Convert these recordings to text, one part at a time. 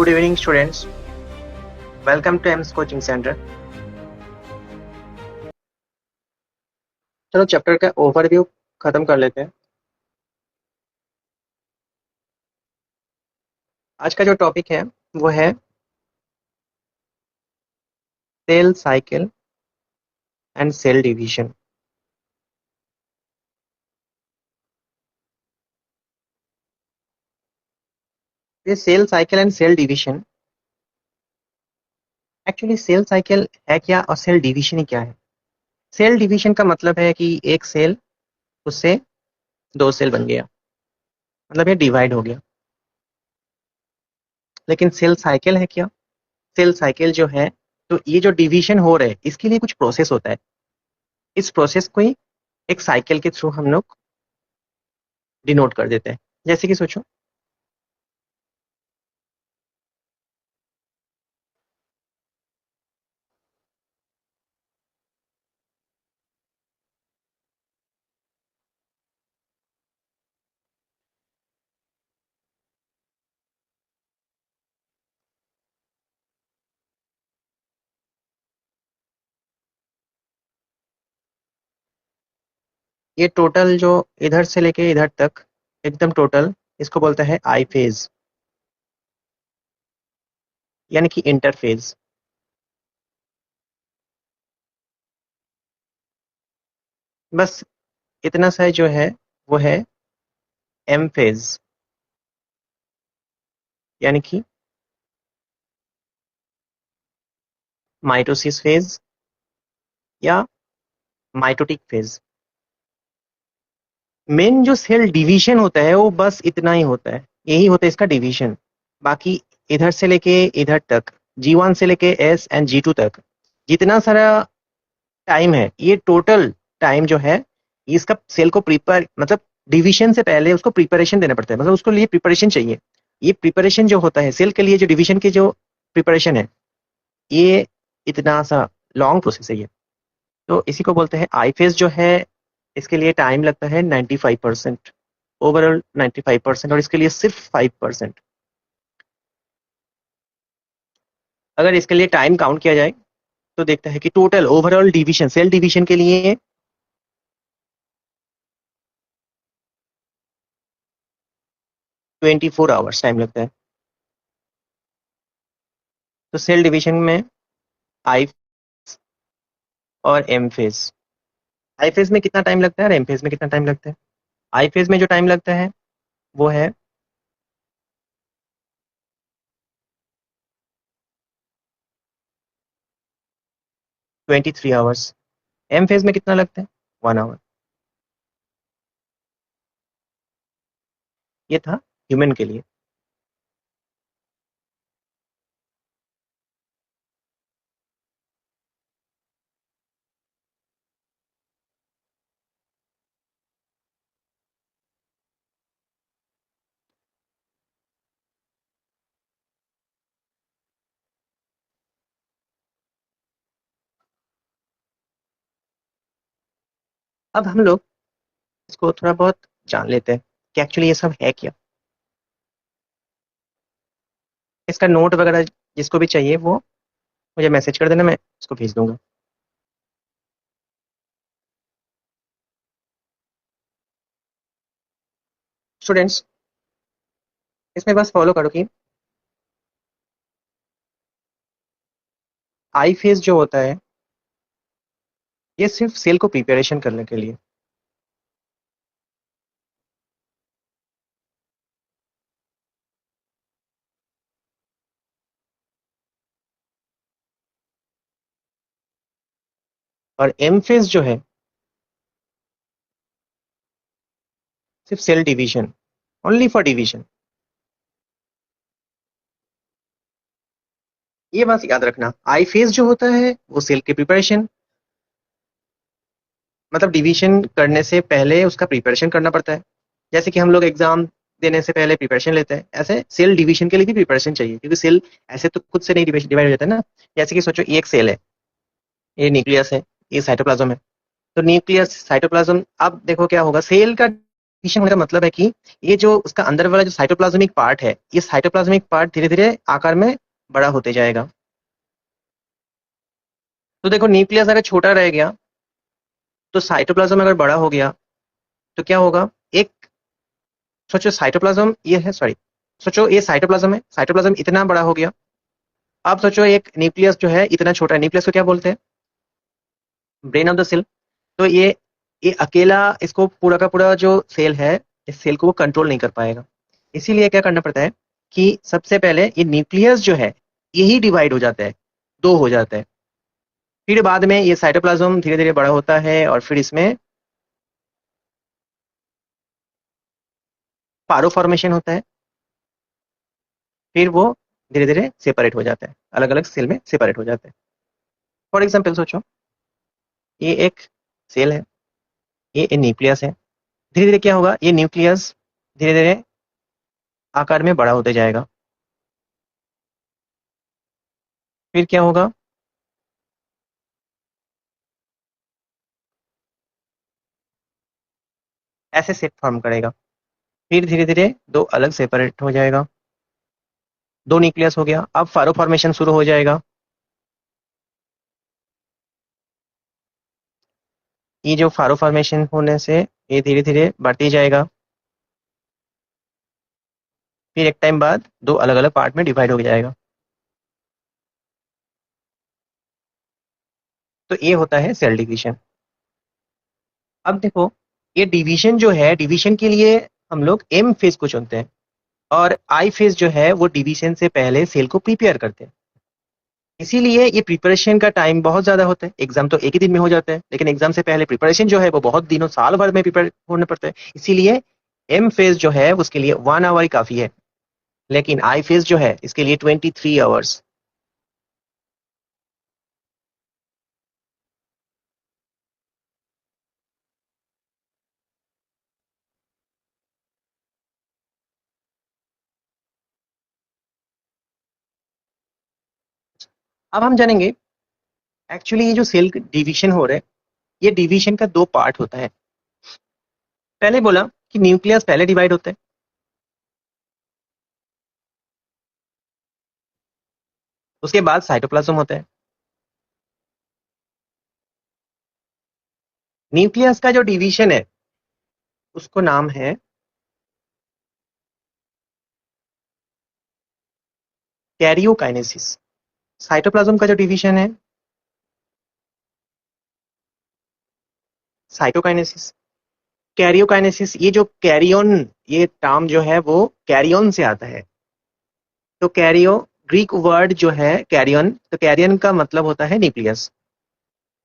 Good evening, students. Welcome to AIIMS coaching centre. चलो chapter का overview खत्म कर लेते हैं। आज का जो टॉपिक है वो है cell cycle and cell division. ये cell cycle and cell division, actually cell cycle है क्या और सेल डिवीजन ही क्या है? सेल डिवीजन का मतलब है कि एक सेल उससे दो सेल बन गया, मतलब ये डिवाइड हो गया। लेकिन सेल साइकिल है क्या? सेल साइकिल जो है, तो ये जो डिवीजन हो रहा है इसके लिए कुछ प्रोसेस होता है। इस प्रोसेस को ही एक साइकिल के थ्रू हम लोग डिनोट कर देते हैं। जैसे कि सोचो, ये टोटल जो इधर से लेके इधर तक एकदम टोटल, इसको बोलते हैं आई फेज, यानी कि इंटरफेज। बस इतना सा जो है वो है एम फेज, यानी कि माइटोसिस फेज या माइटोटिक फेज। मेन जो सेल डिवीजन होता है वो बस इतना ही होता है, यही होता है इसका डिवीजन। बाकी इधर से लेके इधर तक, G1 से लेके S एंड G2 तक जितना सारा टाइम है, ये टोटल टाइम जो है इसका सेल को प्रिपेयर, मतलब डिवीजन से पहले उसको प्रिपरेशन देना पड़ता है, मतलब उसको लिए प्रिपरेशन चाहिए। ये प्रिपरेशन जो होता है सेल के लिए, जो डिवीजन के जो प्रिपरेशन है, ये इतना सा लॉन्ग प्रोसेस है ये। तो इसी को बोलते हैं आई फेज जो है। इसके लिए टाइम लगता है 95%, ओवरऑल 95%, और इसके लिए सिर्फ 5%। अगर इसके लिए टाइम काउंट किया जाए तो देखता है कि total overall division, cell division के लिए 24 आवर्स टाइम लगता है। तो सेल डिवीजन में आई और एम फेज, आई फेज में कितना टाइम लगता है और एम फेज में कितना टाइम लगता है? आई फेज में जो टाइम लगता है वो है 23 आवर्स। एम फेज में कितना लगता है? 1 आवर। ये था ह्यूमन के लिए। अब हम लोग इसको थोड़ा बहुत जान लेते हैं कि एक्चुअली ये सब है क्या। इसका नोट वगैरह जिसको भी चाहिए वो मुझे मैसेज कर देना, मैं उसको भेज दूंगा। स्टूडेंट्स, इसमें बस फॉलो करो कि आई फेज जो होता है ये सिर्फ सेल को प्रिपरेशन करने के लिए, और एम फेज जो है सिर्फ cell division, only for division. ये बस याद रखना, आई फेज जो होता है वो सेल की प्रिपरेशन, मतलब डिवीजन करने से पहले उसका प्रिपरेशन करना पड़ता है। जैसे कि हम लोग एग्जाम देने से पहले प्रिपरेशन लेते हैं, ऐसे सेल डिवीजन के लिए भी प्रिपरेशन चाहिए, क्योंकि सेल ऐसे तो खुद से नहीं डिवाइड हो जाता है ना। जैसे कि सोचो, ये एक सेल है, ये न्यूक्लियस है, ये साइटोप्लाज्म है। तो न्यूक्लियस साइटोप्लाज्म, अब देखो क्या होगा सेल का डिवीजन होने का मतलब है कि ये जो उसका अंदर वाला जो साइटोप्लाज्मिक पार्ट है, ये साइटोप्लाज्मिक पार्ट धीरे धीरे आकार में बड़ा होते जाएगा। तो देखो न्यूक्लियस अगर छोटा रह गया तो साइटोप्लाज्म अगर बड़ा हो गया तो क्या होगा, एक सोचो साइटोप्लाज्म ये है, सॉरी, सोचो ये साइटोप्लाज्म है, साइटोप्लाज्म इतना बड़ा हो गया। अब सोचो एक न्यूक्लियस जो है इतना छोटा है, न्यूक्लियस को क्या बोलते हैं, ब्रेन ऑफ द सेल। तो ये अकेला इसको पूरा का पूरा जो सेल है, इस सेल को वो कंट्रोल नहीं कर पाएगा। इसीलिए क्या करना पड़ता है कि सबसे पहले ये न्यूक्लियस जो है यही डिवाइड हो जाता है, दो हो जाता है। फिर बाद में ये साइटोप्लाज्म धीरे धीरे बड़ा होता है और फिर इसमें पारो फॉर्मेशन होता है। फिर वो धीरे धीरे सेपरेट हो जाता है, अलग अलग सेल में सेपरेट हो जाता है। फॉर एग्जाम्पल सोचो, ये एक सेल है, ये न्यूक्लियस है। धीरे धीरे क्या होगा, ये न्यूक्लियस धीरे धीरे आकार में बड़ा होते जाएगा। फिर क्या होगा, ऐसे सेप फॉर्म करेगा। फिर धीरे धीरे दो अलग सेपरेट हो जाएगा, दो न्यूक्लियस हो गया। अब फारो फॉर्मेशन शुरू हो जाएगा। ये जो फारो फॉर्मेशन होने से ये धीरे धीरे बढ़ते जाएगा। फिर एक टाइम बाद दो अलग अलग पार्ट में डिवाइड हो जाएगा। तो ये होता है सेल डिवीजन। अब देखो, ये डिवीजन जो है, डिवीजन के लिए हम लोग एम फेज को चुनते हैं और आई फेज जो है वो डिवीजन से पहले सेल को प्रिपेयर करते हैं। इसीलिए ये प्रिपरेशन का टाइम बहुत ज्यादा होता है। एग्जाम तो एक ही दिन में हो जाता है, लेकिन एग्जाम से पहले प्रिपरेशन जो है वो बहुत दिनों साल भर में प्रिपेयर होना पड़ता है। इसीलिए एम फेज जो है उसके लिए 1 आवर ही काफी है, लेकिन आई फेज जो है इसके लिए 23 आवर्स। अब हम जानेंगे एक्चुअली ये जो सेल डिवीजन हो रहा है, ये डिवीजन का दो पार्ट होता है। पहले बोला कि न्यूक्लियस पहले डिवाइड होता है, उसके बाद साइटोप्लाज्म होता है। न्यूक्लियस का जो डिवीजन है उसको नाम है कैरियोकाइनेसिस। साइटोप्लाज्म का जो डिवीजन है साइटोकाइनेसिस। कैरियोकाइनेसिस, ये जो कैरियन, ये टर्म जो है वो कैरियन से आता है। तो कैरियो ग्रीक वर्ड जो है कैरियन, तो कैरियन का मतलब होता है न्यूक्लियस।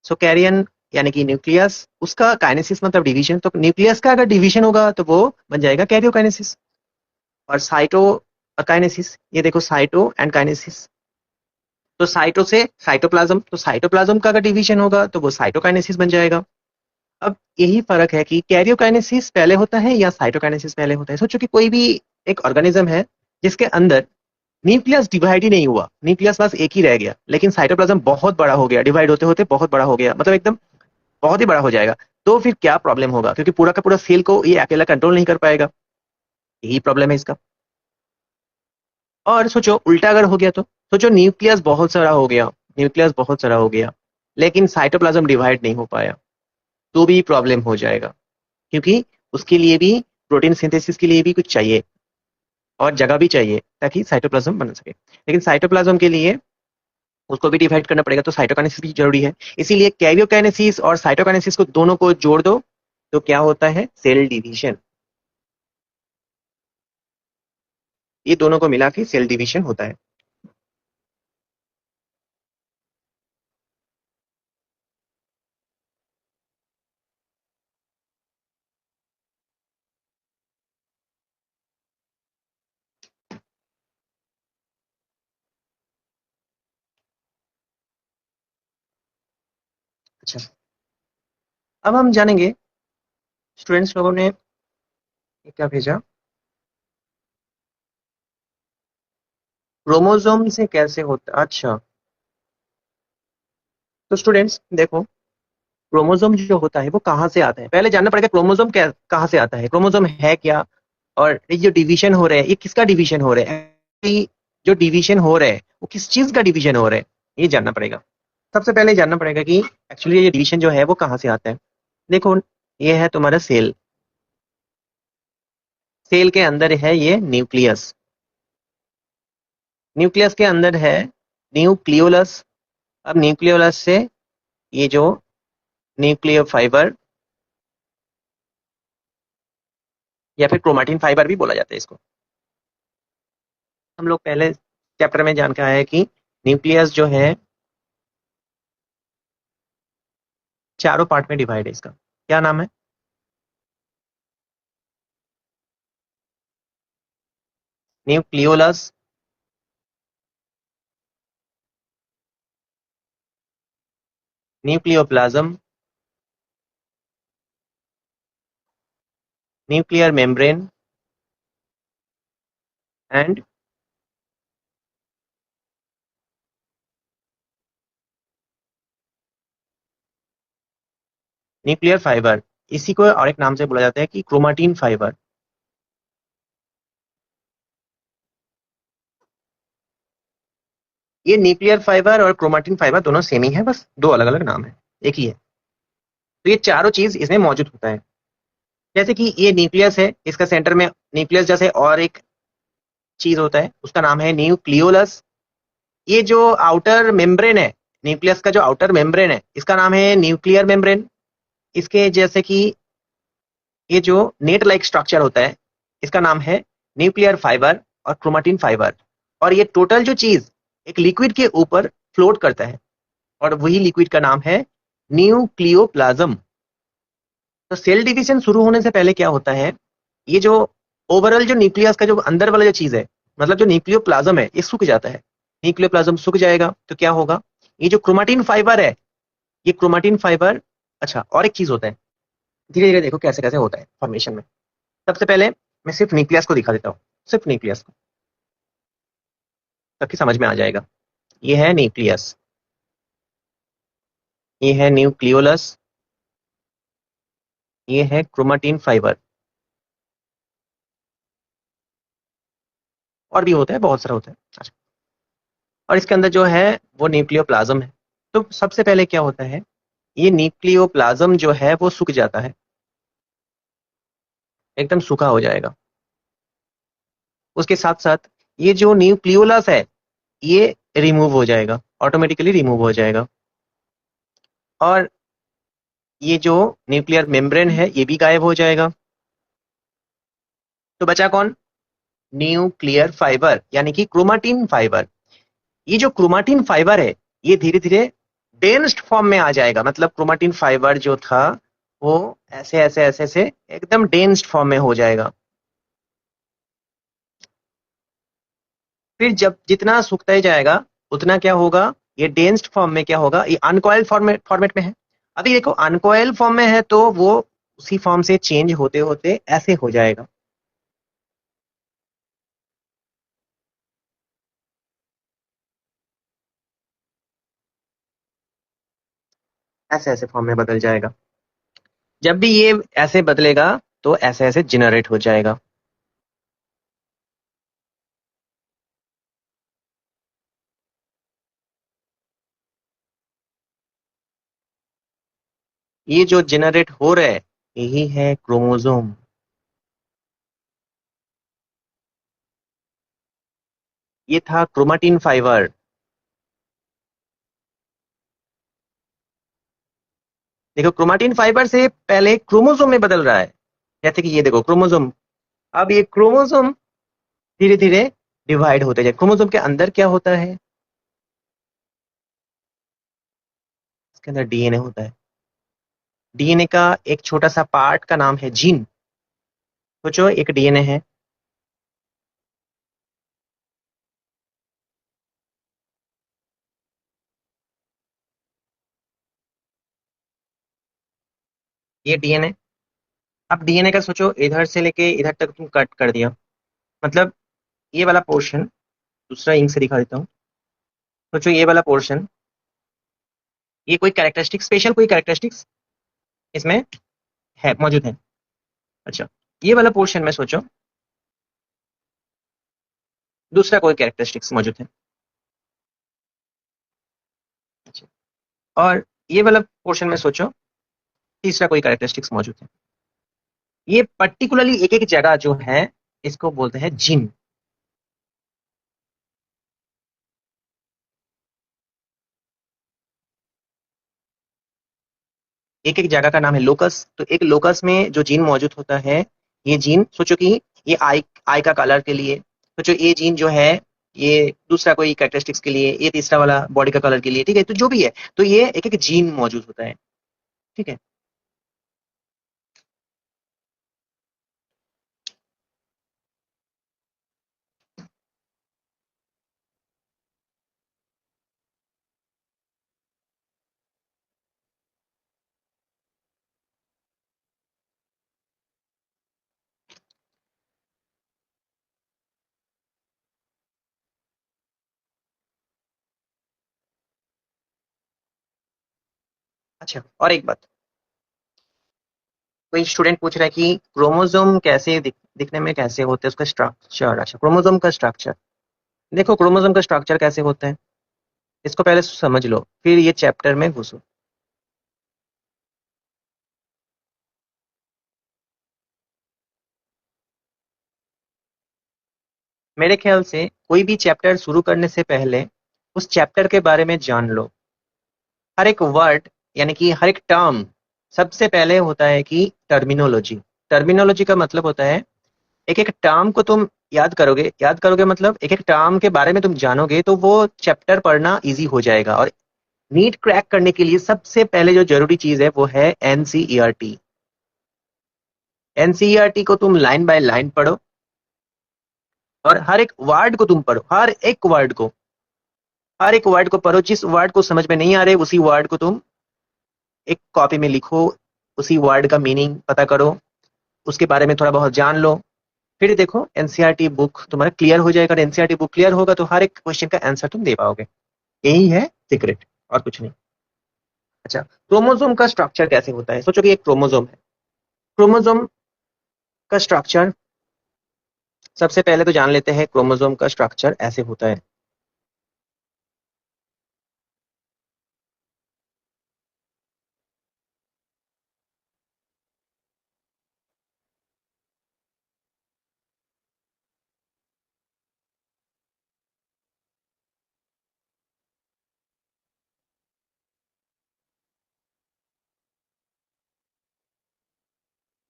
सो कैरियन यानी कि न्यूक्लियस, उसका काइनेसिस मतलब डिवीजन। तो न्यूक्लियस का अगर डिवीजन होगा तो वो बन जाएगा कैरियोकाइनेसिस। और साइटो काइनेसिस, ये देखो साइटो एंड काइनेसिस। तो साइटो से साइटोप्लाज्म, तो साइटोप्लाज्म का अगर डिवीजन होगा तो वो साइटोकाइनेसिस बन जाएगा। अब यही फर्क है कि कैरियोकाइनेसिस पहले होता है या साइटोकाइनेसिस पहले होता है। सोचो कि कोई भी एक ऑर्गेनिज्म है जिसके अंदर न्यूक्लियस डिवाइड ही नहीं हुआ, न्यूक्लियस बस एक ही रह गया, लेकिन साइटोप्लाज्म बहुत बड़ा हो गया, डिवाइड होते होते बहुत बड़ा हो गया, मतलब एकदम बहुत ही बड़ा हो जाएगा। तो फिर क्या प्रॉब्लम होगा, क्योंकि पूरा का पूरा सेल को ये अकेला कंट्रोल नहीं कर पाएगा। यही प्रॉब्लम है इसका। और सोचो उल्टा अगर हो गया तो, सोचो न्यूक्लियस बहुत सारा हो गया, न्यूक्लियस बहुत सारा हो गया, लेकिन साइटोप्लाज्म डिवाइड नहीं हो पाया, तो भी प्रॉब्लम हो जाएगा। क्योंकि उसके लिए भी प्रोटीन सिंथेसिस के लिए भी कुछ चाहिए और जगह भी चाहिए ताकि साइटोप्लाज्म बन सके। लेकिन साइटोप्लाज्म के लिए उसको भी डिवाइड करना पड़ेगा, तो साइटोकाइनेसिस भी जरूरी है। इसीलिए कैरियोकाइनेसिस और साइटोकाइनेसिस को दोनों को जोड़ दो तो क्या होता है, सेल डिवीजन। ये दोनों को मिला के सेल डिवीजन होता है। अच्छा, अब हम जानेंगे, स्टूडेंट्स लोगों ने ये क्या भेजा, क्रोमोसोम से कैसे होता। अच्छा, तो स्टूडेंट्स देखो, क्रोमोसोम जो होता है वो कहाँ से आता है, पहले जानना पड़ेगा क्रोमोसोम कहाँ से आता है, क्रोमोसोम है क्या, और ये जो डिवीजन हो रहा है ये किसका डिवीजन हो रहा है, ये जो डिवीजन हो रहा है वो किस चीज का डिवीजन हो रहा है, ये जानना पड़ेगा। सबसे पहले जानना पड़ेगा कि एक्चुअली ये डिवीजन जो है वो कहाँ से आता है। देखो, ये है तुम्हारा सेल, सेल के अंदर है ये न्यूक्लियस, न्यूक्लियस के अंदर है न्यूक्लियोलस। अब न्यूक्लियोलस से ये जो न्यूक्लियर फाइबर या फिर क्रोमेटिन फाइबर भी बोला जाता है इसको, हम लोग पहले चैप्टर में जान के आए हैं कि न्यूक्लियस जो है चारों पार्ट में डिवाइड है, इसका क्या नाम है, nucleolus, nucleoplasm, nuclear membrane and nuclear fibre. इसी को और एक नाम से बोला जाता है कि क्रोमेटिन फाइबर। ये न्यूक्लियर फाइबर और क्रोमेटिन फाइबर दोनों सेम ही है, बस दो अलग अलग नाम है, एक ही है। तो ये चारों चीज इसमें मौजूद होता है। जैसे कि ये न्यूक्लियस है, इसका सेंटर में न्यूक्लियस जैसे और एक चीज होता है, उसका नाम है न्यूक्लियोलस। ये जो आउटर मेम्ब्रेन है, न्यूक्लियस का जो आउटर मेम्ब्रेन है, इसका नाम है न्यूक्लियर मेम्ब्रेन। इसके जैसे कि ये जो नेट लाइक स्ट्रक्चर होता है, इसका नाम है न्यूक्लियर फाइबर और क्रोमेटिन फाइबर। और ये टोटल जो चीज एक लिक्विड के ऊपर फ्लोट करता है, और वही लिक्विड का नाम है न्यूक्लियोप्लाज्म। तो सेल डिवीजन शुरू होने से पहले क्या होता है, ये जो ओवरऑल जो न्यूक्लियस का जो अंदर वाला जो चीज है, मतलब जो न्यूक्लियोप्लाज्म है, ये सूख जाता है। न्यूक्लियोप्लाज्म सूख जाएगा तो क्या होगा, ये जो क्रोमेटिन फाइबर है, ये क्रोमेटिन फाइबर, अच्छा और एक चीज होता है, धीरे धीरे देखो कैसे कैसे होता है फॉर्मेशन में। सबसे पहले मैं सिर्फ न्यूक्लियस को दिखा देता हूँ, सिर्फ न्यूक्लियस को, ताकि समझ में आ जाएगा। ये है न्यूक्लियस, ये है न्यूक्लियोलस, ये है क्रोमेटिन फाइबर, और भी होता है, बहुत सारा होता है। अच्छा, और इसके अंदर जो है वो न्यूक्लियोप्लाज्म है। तो सबसे पहले क्या होता है, ये न्यूक्लियोप्लाज्म जो है वो सूख जाता है, एकदम सूखा हो जाएगा। उसके साथ साथ ये जो न्यूक्लियोलस है, ये रिमूव हो जाएगा, ऑटोमेटिकली रिमूव हो जाएगा। और ये जो न्यूक्लियर मेम्ब्रेन है ये भी गायब हो जाएगा। तो बचा कौन, न्यूक्लियर फाइबर यानी कि क्रोमेटिन फाइबर। ये जो क्रोमेटिन फाइबर है, ये धीरे धीरे डेंस्ड फॉर्म में आ जाएगा, मतलब क्रोमेटिन फाइबर जो था वो ऐसे ऐसे ऐसे ऐसे एकदम डेंस्ड फॉर्म में हो जाएगा। फिर जब जितना सूखता ही जाएगा उतना क्या होगा, ये डेंस्ड फॉर्म में क्या होगा, ये अनकॉइल फॉर्मेट में है। अभी देखो अनकॉइल फॉर्म में है तो वो उसी फॉर्म से चेंज होते होते ऐसे हो जाएगा, ऐसे ऐसे फॉर्म में बदल जाएगा। जब भी ये ऐसे बदलेगा तो ऐसे ऐसे जनरेट हो जाएगा। ये जो जनरेट हो रहा है यही है क्रोमोसोम। ये था क्रोमेटिन फाइबर। देखो क्रोमेटिन फाइबर से पहले क्रोमोसोम में बदल रहा है, जैसे कि ये देखो क्रोमोसोम। अब ये क्रोमोसोम धीरे धीरे डिवाइड होते जाए। क्रोमोसोम के अंदर क्या होता है, इसके अंदर डीएनए होता है। डीएनए का एक छोटा सा पार्ट का नाम है जीन। सोचो एक डीएनए है, ये डीएनए। अब डीएनए का सोचो इधर से लेके इधर तक तुम कट कर दिया, मतलब ये वाला पोर्शन, दूसरा इंक से दिखा देता हूँ। सोचो ये वाला पोर्शन, ये कोई कैरेक्टरिस्टिक, स्पेशल कोई कैरेक्टरिस्टिक्स, इसमें है, मौजूद है। अच्छा, ये वाला पोर्शन में सोचो दूसरा कोई कैरेक्टरिस्टिक्स मौजूद है। अच्छा, और ये वाला पोर्शन में सोचो तीसरा कोई कैरेक्टरिस्टिक्स मौजूद है। ये पर्टिकुलरली एक एक जगह जो है इसको बोलते हैं जीन। एक एक जगह का नाम है लोकस। तो एक लोकस में जो जीन मौजूद होता है, ये जीन सोचो कि ये आई आई का कलर के लिए, सोचो ये जीन जो है ये दूसरा कोई कैरेक्टरिस्टिक्स के लिए, ये तीसरा वाला बॉडी का कलर के लिए, ठीक है। तो जो भी है, तो ये एक एक जीन मौजूद होता है, ठीक है। अच्छा, और एक बात, कोई स्टूडेंट पूछ रहा है कि क्रोमोसोम कैसे दिखने में कैसे होते हैं, उसका स्ट्रक्चर। अच्छा, क्रोमोसोम का स्ट्रक्चर देखो, क्रोमोसोम का स्ट्रक्चर कैसे होता है इसको पहले समझ लो, फिर ये चैप्टर में घुसो। मेरे ख्याल से कोई भी चैप्टर शुरू करने से पहले उस चैप्टर के बारे में जान लो। हर एक वर्ड यानी कि हर एक टर्म, सबसे पहले होता है कि टर्मिनोलॉजी। टर्मिनोलॉजी का मतलब होता है एक एक टर्म को तुम याद करोगे मतलब एक एक टर्म के बारे में तुम जानोगे तो वो चैप्टर पढ़ना इजी हो जाएगा। और नीट क्रैक करने के लिए सबसे पहले जो जरूरी चीज है वो है एनसीईआरटी। एनसीईआरटी को तुम लाइन बाय लाइन पढ़ो, और हर एक वर्ड को तुम पढ़ो, हर एक वर्ड को पढ़ो। जिस वर्ड को समझ में नहीं आ रहे उसी वर्ड को तुम एक कॉपी में लिखो, उसी वर्ड का मीनिंग पता करो, उसके बारे में थोड़ा बहुत जान लो। फिर देखो एनसीईआरटी बुक तुम्हारा क्लियर हो जाएगा, और एनसीईआरटी बुक क्लियर होगा तो हर एक क्वेश्चन का आंसर तुम दे पाओगे। यही है सीक्रेट, और कुछ नहीं। अच्छा, क्रोमोसोम का स्ट्रक्चर कैसे होता है, सोचो कि एक क्रोमोसोम है। क्रोमोसोम का स्ट्रक्चर सबसे पहले तो जान लेते हैं, क्रोमोसोम का स्ट्रक्चर ऐसे होता है।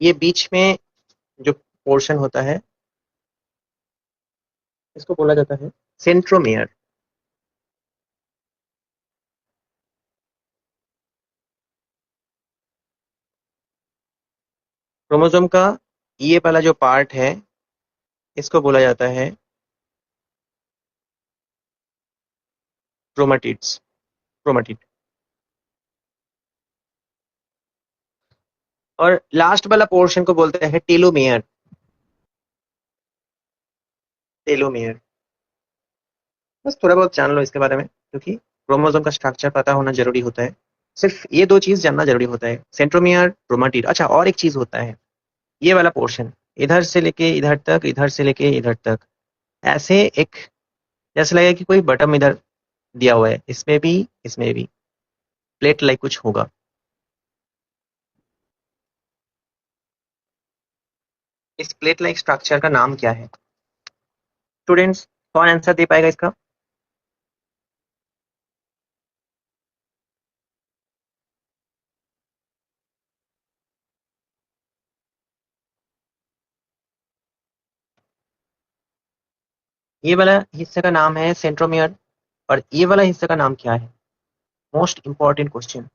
ये बीच में जो पोर्शन होता है इसको बोला जाता है सेंट्रोमियर। क्रोमोसोम का ये वाला जो पार्ट है इसको बोला जाता है क्रोमाटिड्स, क्रोमाटिड। और लास्ट वाला पोर्शन को बोलते हैं टेलोमेयर, टेलोमेयर। बस थोड़ा बहुत जान लो इसके बारे में, क्योंकि क्रोमोसोम का स्ट्रक्चर पता होना जरूरी होता है। सिर्फ ये दो चीज जानना जरूरी होता है, सेंट्रोमियर, क्रोमाटिड। अच्छा, और एक चीज होता है, ये वाला पोर्शन इधर से लेके इधर तक, इधर से लेके इधर तक, ऐसे एक जैसे लगेगा कि कोई बटन इधर दिया हुआ है, इसमें भी प्लेट लाइक कुछ होगा। इस प्लेट लाइक स्ट्रक्चर का नाम क्या है स्टूडेंट्स? कौन आंसर दे पाएगा इसका? ये वाला हिस्से का नाम है सेंट्रोमियर, और ये वाला हिस्से का नाम क्या है? Most important question.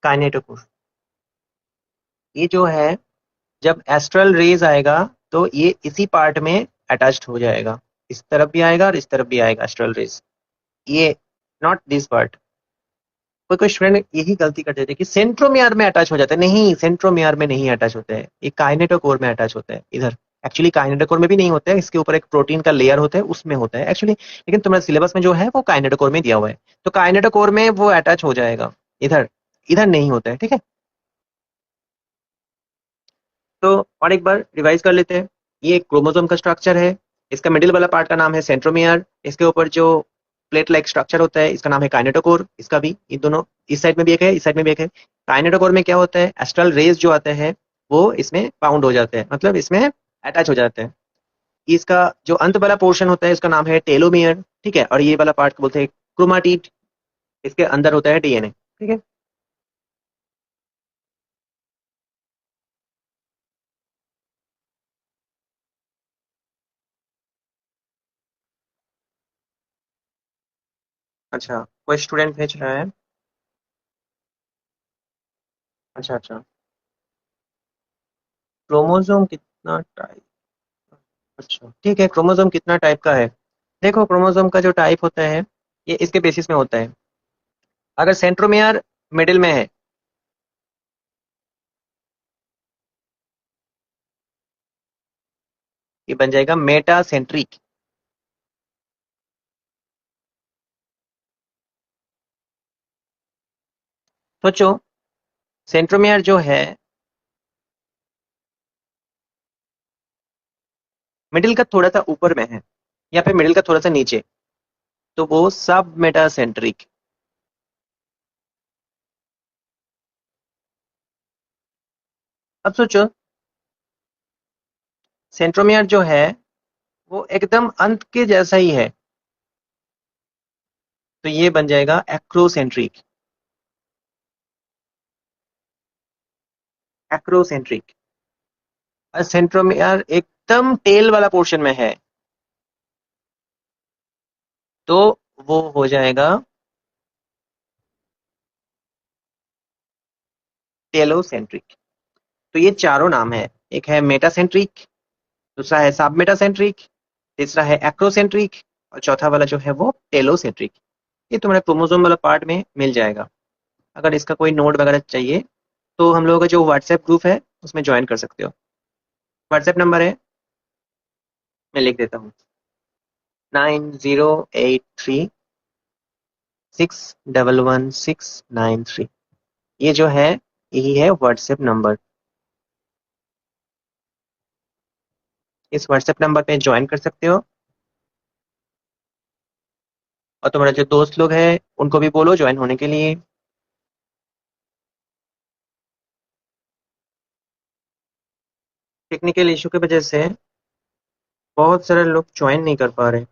काइनेटोकोर। ये जो है, जब एस्ट्रल रेज आएगा तो ये इसी पार्ट में अटैच्ड हो जाएगा, इस तरफ भी आएगा और इस तरफ भी आएगा एस्ट्रल रेज, ये नॉट दिस पार्ट। कोई कोई स्टूडेंट यही गलती करते थे कि सेंट्रोमियर में अटैच हो जाता है, नहीं सेंट्रोमियर में नहीं अटैच होता है, ये काइनेटोकोर में अटैच होता है इधर। एक्चुअली काइनेटोकोर में भी नहीं होता है, इसके ऊपर एक प्रोटीन का लेयर होता है उसमें होता है एक्चुअली, लेकिन तुम्हारे सिलेबस में जो है वो काइनेटोकोर में दिया हुआ है, तो काइनेटोकोर में वो अटैच हो जाएगा इधर, इधर नहीं होता है, ठीक है। तो और एक बार रिवाइज कर लेते हैं। ये एक क्रोमोसोम का स्ट्रक्चर है, इसका मिडिल वाला पार्ट का नाम है सेंट्रोमियर, इसके ऊपर जो प्लेट लाइक स्ट्रक्चर होता है इसका नाम है काइनेटोकोर, इसका भी ये दोनों, इस साइड में भी एक है इस साइड में भी एक है। काइनेटोकोर में क्या होता है, एस्ट्रल रेज जो आते हैं वो इसमें बाउंड हो जाते हैं, मतलब इसमें अटैच हो जाते हैं। इसका जो अंत वाला पोर्शन होता है इसका नाम है टेलोमियर, ठीक है, और ये वाला पार्ट को बोलते हैं क्रोमाटिड, इसके अंदर होता है डीएनए, ठीक है। अच्छा, कोई स्टूडेंट भेज रहा है। अच्छा अच्छा, क्रोमोसोम कितना टाइप, अच्छा ठीक है, क्रोमोसोम कितना टाइप का है। देखो क्रोमोसोम का जो टाइप होता है ये इसके बेसिस में होता है। अगर सेंट्रोमियर मिडिल में है, ये बन जाएगा मेटासेंट्रिक। सोचो, सेंट्रोमियर जो है मिडिल का थोड़ा सा ऊपर में है या फिर मिडिल का थोड़ा सा नीचे, तो वो सब मेटासेंट्रिक। अब सोचो, सेंट्रोमियर जो है वो एकदम अंत के जैसा ही है, तो ये बन जाएगा एक्रोसेंट्रिक। एक्रोसेंट्रिक। और सेंट्रोमियर एकदम टेल वाला पोर्शन में है, तो वो हो जाएगा टेलोसेंट्रिक। तो ये चारों नाम है, एक है मेटासेंट्रिक, दूसरा है सब मेटासेंट्रिक, तीसरा है एक्रोसेंट्रिक, और चौथा वाला जो है वो टेलोसेंट्रिक। ये तुम्हारे क्रोमोसोम वाला पार्ट में मिल जाएगा। अगर इसका कोई नोट वगैरह चाहिए तो हम लोगों का जो व्हाट्सएप ग्रुप है उसमें ज्वाइन कर सकते हो। व्हाट्सएप नंबर है, मैं लिख देता हूँ, 9083 611 693। ये जो है यही है व्हाट्सएप नंबर। इस व्हाट्सएप नंबर पे ज्वाइन कर सकते हो, और तुम्हारे जो दोस्त लोग हैं उनको भी बोलो ज्वाइन होने के लिए। टेक्निकल इशू की वजह से बहुत सारे लोग ज्वाइन नहीं कर पा रहे,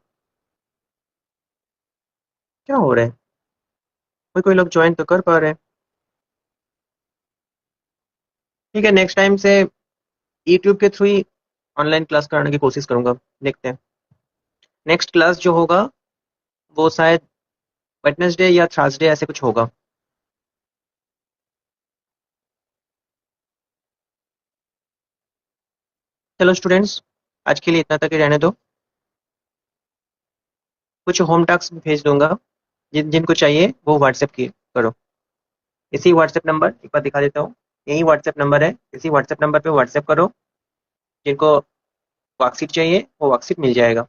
क्या हो रहा है। कोई कोई लोग ज्वाइन तो कर पा रहे हैं। ठीक है, नेक्स्ट टाइम से यूट्यूब के थ्रू ही ऑनलाइन क्लास कराने की कोशिश करूंगा, देखते हैं। नेक्स्ट क्लास जो होगा वो शायद वेडनेसडे या थर्सडे ऐसे कुछ होगा। चलो स्टूडेंट्स, आज के लिए इतना तक ही रहने दो। कुछ होम टास्क भेज दूंगा, जिन जिनको चाहिए वो व्हाट्सएप की करो। इसी व्हाट्सएप नंबर एक बार दिखा देता हूँ, यही व्हाट्सएप नंबर है, इसी व्हाट्सएप नंबर पे व्हाट्सएप करो। जिनको वर्कशीट चाहिए वो वर्कशीट मिल जाएगा।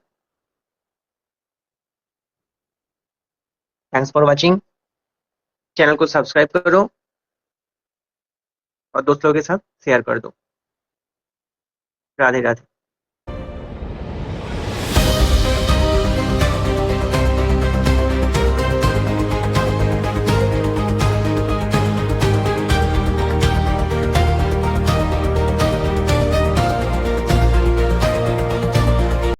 Thanks for watching. चैनल को सब्सक्राइब करो और दोस्तों के साथ शेयर कर दो। राधे राधे।